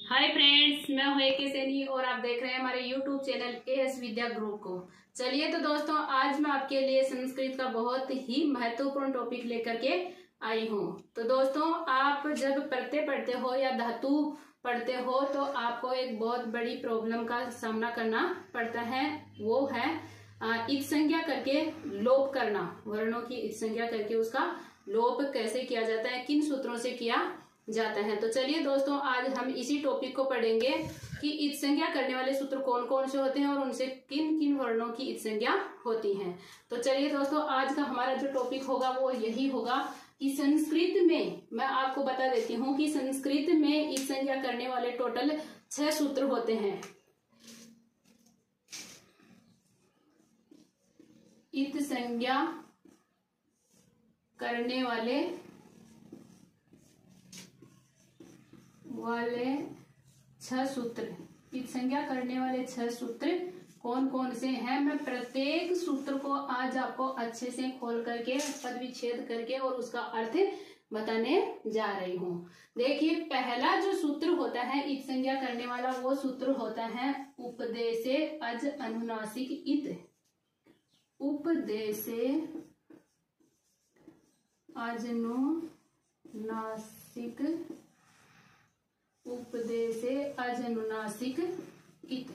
Hi friends, मैं हूँ AK Saini और आप देख रहे हैं हमारे YouTube चैनल AS विद्या ग्रुप को। चलिए तो दोस्तों, आज मैं आपके लिए संस्कृत का बहुत ही महत्वपूर्ण टॉपिक लेकर के आई हूँ। तो दोस्तों, आप जब प्रत्यय पढ़ते हो या धातु पढ़ते हो तो आपको एक बहुत बड़ी प्रॉब्लम का सामना करना पड़ता है। वो है इच संज्ञा करके लोप करना। वर्णों की इच संज्ञा करके उसका लोप कैसे किया जाता है, किन सूत्रों से किया जाता है। तो चलिए दोस्तों, आज हम इसी टॉपिक को पढ़ेंगे कि इच संज्ञा करने वाले सूत्र कौन कौन से होते हैं और उनसे किन किन वर्णों की इच संज्ञा होती है। तो चलिए दोस्तों, आज का हमारा जो टॉपिक होगा वो यही होगा कि संस्कृत में, मैं आपको बता देती हूँ कि संस्कृत में इच संज्ञा करने वाले टोटल 6 सूत्र होते हैं। इच संज्ञा करने वाले 6 सूत्र, इच संज्ञा करने वाले 6 सूत्र कौन कौन से हैं, मैं प्रत्येक सूत्र को आज आपको अच्छे से खोल करके पद विच्छेद करके और उसका अर्थ बताने जा रही हूँ। देखिए, पहला जो सूत्र होता है इच संज्ञा करने वाला, वो सूत्र होता है उपदेशे अज अनुनासिक इत। उपदेशे अजनुनासिक, उपदेशे अजनुनासिक इत।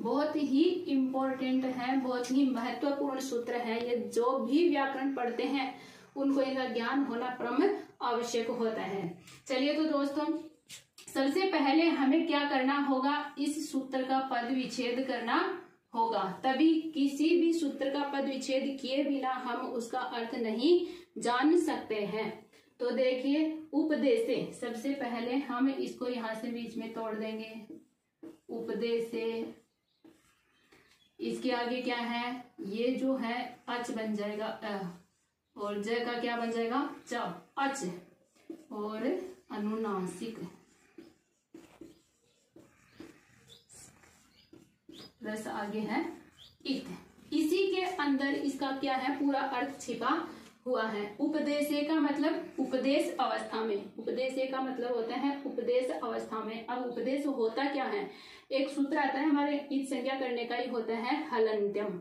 बहुत ही इम्पोर्टेंट है, बहुत ही महत्वपूर्ण सूत्र है। ये जो भी व्याकरण पढ़ते हैं उनको इनका ज्ञान होना परम आवश्यक होता है। चलिए तो दोस्तों, सबसे पहले हमें क्या करना होगा, इस सूत्र का पद विच्छेद करना होगा। तभी किसी भी सूत्र का पद विच्छेद किए बिना हम उसका अर्थ नहीं जान सकते हैं। तो देखिए, उपदेशे, सबसे पहले हम इसको यहां से बीच में तोड़ देंगे। उपदेशे, इसके आगे क्या है, ये जो है अच बन जाएगा अ, और ज का क्या बन जाएगा च, अच, और अनुनासिक रस आगे है इत। इसी के अंदर इसका क्या है, पूरा अर्थ छिपा हुआ है। उपदेशे का मतलब उपदेश अवस्था में, उपदेशे का मतलब होता है उपदेश अवस्था में। अब उपदेश होता क्या है, एक सूत्र आता है हमारे इच संज्ञा करने का ही होता है हलन्त्यम।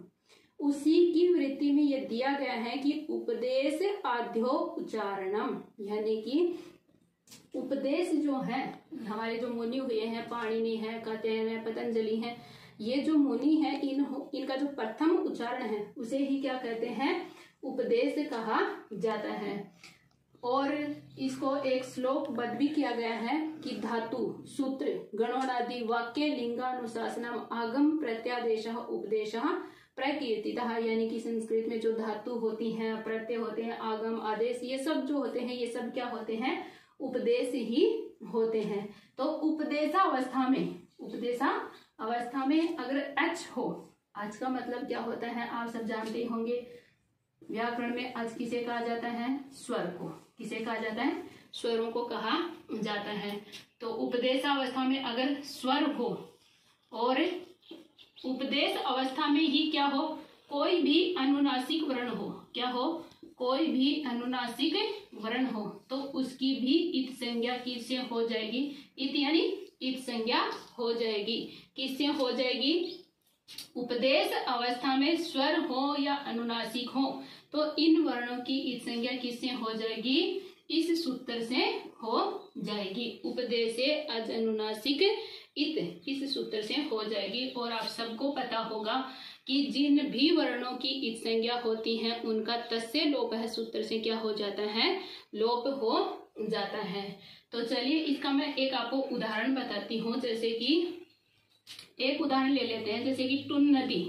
उसी की वृत्ति में यह दिया गया है कि उपदेश आद्यो उच्चारणम, यानी कि उपदेश जो है, हमारे जो मुनि हुए हैं, पाणिनि है, कात्यायन है, पतंजलि है, ये जो मुनि है, इनका जो प्रथम उच्चारण है उसे ही क्या कहते हैं, उपदेश कहा जाता है। और इसको एक श्लोकबद्ध भी किया गया है कि धातु सूत्र गणोनादि वाक्य लिंगानुशासनम आगम प्रत्यादेशः उपदेशः प्रकीर्तितः, यानी कि संस्कृत में जो धातु होती हैं, प्रत्यय होते हैं, आगम, आदेश, ये सब जो होते हैं, ये सब क्या होते हैं, उपदेश ही होते हैं। तो उपदेशावस्था में, उपदेशावस्था में अगर अच हो, अच का मतलब क्या होता है आप सब जानते होंगे। व्याकरण में अच किसे कहा जाता है, स्वर को। किसे कहा जाता है, स्वरों को कहा जाता है। तो उपदेशावस्था में अगर स्वर हो और उपदेश अवस्था में ही क्या हो, कोई भी अनुनासिक वर्ण हो, क्या हो, कोई भी अनुनासिक वर्ण हो, तो उसकी भी इच संज्ञा किससे हो जाएगी, इत यानी इच संज्ञा हो जाएगी। किससे हो जाएगी, उपदेश अवस्था में स्वर हो या अनुनासिक हो तो इन वर्णों की इच संज्ञा किससे हो जाएगी, इस सूत्र से हो जाएगी। उपदेशे अज अनुनासिक इत, इस सूत्र से हो जाएगी। और आप सबको पता होगा कि जिन भी वर्णों की इच संज्ञा होती है उनका तस्य लोप है सूत्र से क्या हो जाता है, लोप हो जाता है। तो चलिए, इसका मैं एक आपको उदाहरण बताती हूँ। जैसे कि एक उदाहरण ले लेते हैं, जैसे कि टुन्नदी,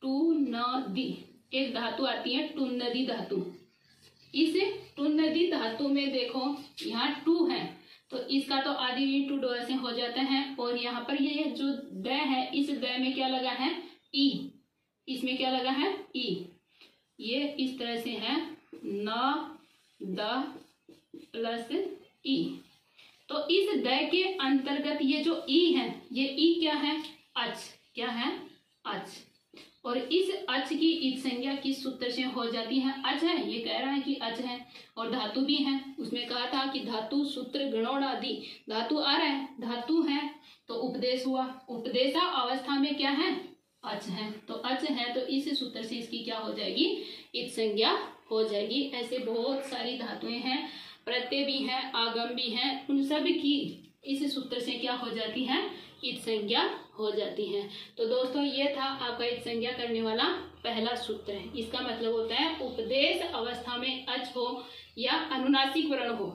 टुन्नदी एक धातु आती है, टुन्नदी धातु। इस टुन्नदी धातु में देखो, यहाँ टू है तो इसका तो आदि भी टू डोर से हो जाता है, और यहाँ पर ये जो द है, इस द में क्या लगा है, ई, इसमें क्या लगा है, ई। ये इस तरह से है, न द प्लस ई। तो इस द के अंतर्गत ये जो ई है, ये ई क्या है, अच, क्या है, अच। और इस अच की इत संज्ञा किस सूत्र से हो जाती है? अच है, ये कह रहा है कि अच है, और धातु भी है। उसमें कहा था कि धातु सूत्र गणोड़ आदि, धातु आ रहा है, धातु है तो उपदेश हुआ, उपदेशा अवस्था में क्या है? अच है, तो अच है तो इस सूत्र से इसकी क्या हो जाएगी? इत संज्ञा हो जाएगी। ऐसे बहुत सारी धातुएं हैं, प्रत्यय भी है, आगम भी है, उन सब की इस सूत्र से क्या हो जाती है? इत संज्ञा हो जाती है। तो दोस्तों ये था आपका इत संज्ञा करने वाला पहला सूत्र है। इसका मतलब होता है उपदेश अवस्था में अच हो या अनुनासिक वर्ण हो।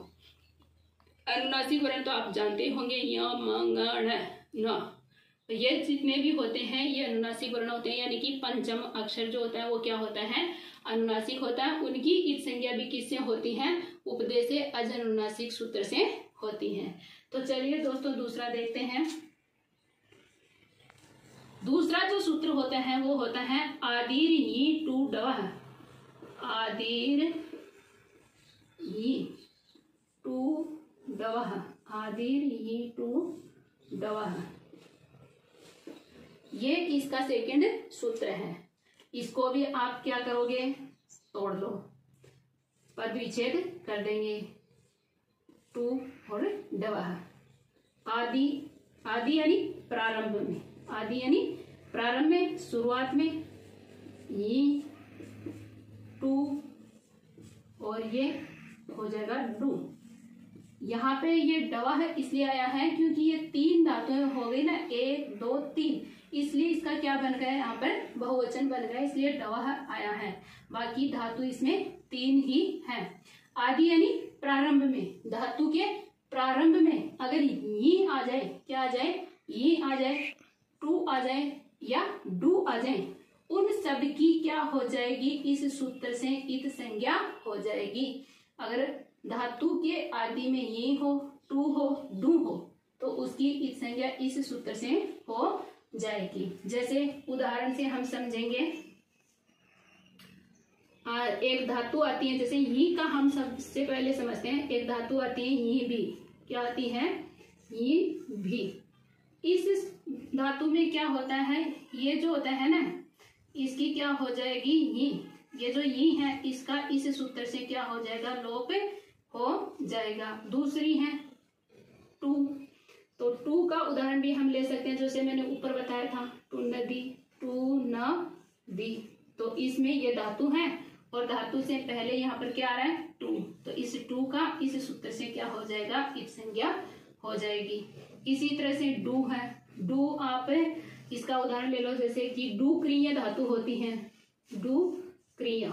अनुनासिक वर्ण तो आप जानते होंगे, य म ङ न, तो ये जितने भी होते हैं ये अनुनासिक वर्ण होते हैं, यानी कि पंचम अक्षर जो होता है वो क्या होता है? अनुनासिक होता है। उनकी इत संज्ञा भी किससे होती है? उपदेश अज अनुनासिक सूत्र से होती है। तो चलिए दोस्तों दूसरा देखते हैं। दूसरा जो सूत्र होता है वो होता है आदिर ही टू डवह। आदिर ही टू डवह, आदिर ही टू डवह, ये इसका सेकंड सूत्र है। इसको भी आप क्या करोगे? तोड़ लो, पद विच्छेद कर देंगे। टू और डवह, आदि, आदि यानी प्रारंभ में, आदि यानी प्रारंभ में, शुरुआत में, ये टू और ये हो जाएगा डू। यहाँ पे ये डवा है इसलिए आया है क्योंकि ये तीन धातुएं हो गई ना, 1 2 3, इसलिए इसका क्या बन गया? यहाँ पर बहुवचन बन गया, इसलिए डवा आया है। बाकी धातु इसमें 3 ही है। आदि यानी प्रारंभ में, धातु के प्रारंभ में अगर ये आ जाए, क्या आ जाए? ये आ जाए, टू आ जाए या डू आ जाए, उन सब की क्या हो जाएगी? इस सूत्र से इत संज्ञा हो जाएगी। अगर धातु के आदि में ये हो, टू हो, डू हो, तो उसकी इत संज्ञा इस सूत्र से हो जाएगी। जैसे उदाहरण से हम समझेंगे, एक धातु आती है, जैसे ही का हम सबसे पहले समझते हैं। एक धातु आती है ये भी, क्या आती है? ये भी। इस धातु में क्या होता है? ये जो होता है ना, इसकी क्या हो जाएगी? ये जो ये है इसका इस सूत्र से क्या हो जाएगा? लोप हो जाएगा। दूसरी है टू, तो टू का उदाहरण भी हम ले सकते हैं, जैसे मैंने ऊपर बताया था, टू नदी, टू न दी, तो इसमें ये धातु है और धातु से पहले यहाँ पर क्या आ रहा है? टू, तो इस टू का इस सूत्र से क्या हो जाएगा? इत संज्ञा हो जाएगी। इसी तरह से डू है, डू आप इसका उदाहरण ले लो, जैसे कि डू क्रिय धातु होती है, डू क्रिय,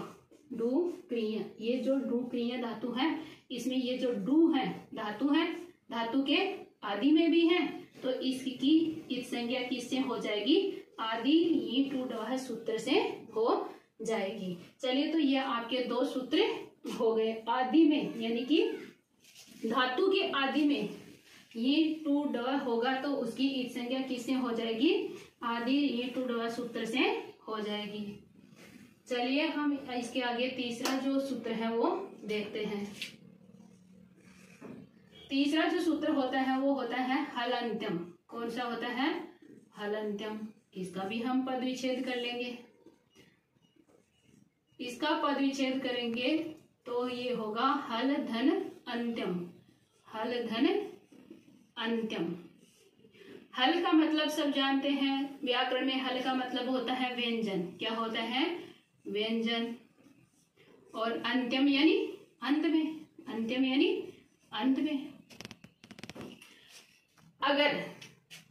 डू क्रिय, ये जो डू क्रिय धातु है इसमें ये जो डू है धातु है, धातु के आदि में भी है, तो इसकी इत संज्ञा किससे हो जाएगी? आदि ये टू डवह सूत्र से हो जाएगी। चलिए, तो ये आपके दो सूत्र हो गए। आदि में यानी कि धातु के आदि में ये टू डवह होगा तो उसकी इत संज्ञा किससे हो जाएगी? आदि ये टू डवह सूत्र से हो जाएगी। चलिए हम इसके आगे तीसरा जो सूत्र है वो देखते हैं। तीसरा जो सूत्र होता है वो होता है हलंत्यम। कौन सा होता है? हलंत्यम। इसका भी हम पद विच्छेद कर लेंगे। इसका पद विच्छेद करेंगे तो ये होगा हल धन अंत्यम, हल धन अंत्यम। हल का मतलब सब जानते हैं, व्याकरण में हल का मतलब होता है व्यंजन। क्या होता है? व्यंजन। और अंत्यम यानी अंत में, अंत्यम यानी अंत में। अगर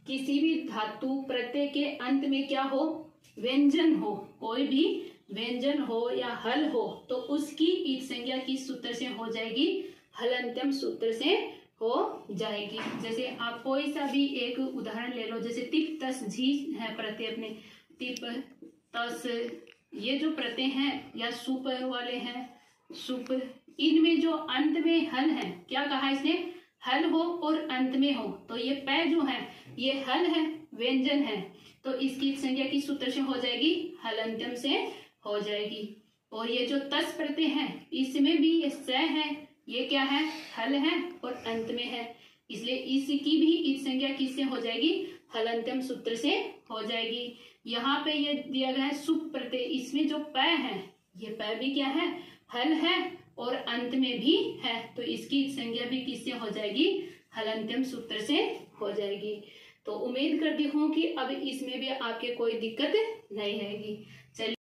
किसी भी धातु प्रत्यय के अंत में क्या हो? व्यंजन हो, कोई भी व्यंजन हो या हल हो, तो उसकी इत संज्ञा किस सूत्र से हो जाएगी? हलंत्यम सूत्र से हो जाएगी। जैसे आप कोई सा भी एक उदाहरण ले लो, जैसे तिप तस झी है प्रत्यय अपने, तिप तस, ये जो प्रत्यय हैं या सुप वाले हैं, सुप, इनमें जो अंत में हल है, क्या कहा इसने? हल हो और अंत में हो, तो ये पै जो है ये हल है, व्यंजन है, तो इसकी संज्ञा किस सूत्र से हो जाएगी? हलंत्यम से हो जाएगी। और ये जो तस प्रत्यय है इसमें भी ये स है, ये क्या है? हल है और अंत में है, इसलिए इसकी भी इत संज्ञा किससे हो जाएगी, हलंत्यम सूत्र से हो जाएगी। यहाँ पे ये दिया गया है सुप प्रत्यय, इसमें जो प है ये प भी क्या है, हल है और अंत में भी है, तो इसकी संज्ञा भी किससे हो जाएगी, हलंत्यम सूत्र से हो जाएगी। तो उम्मीद करती हूँ कि अब इसमें भी आपके कोई दिक्कत नहीं आएगी। चलिए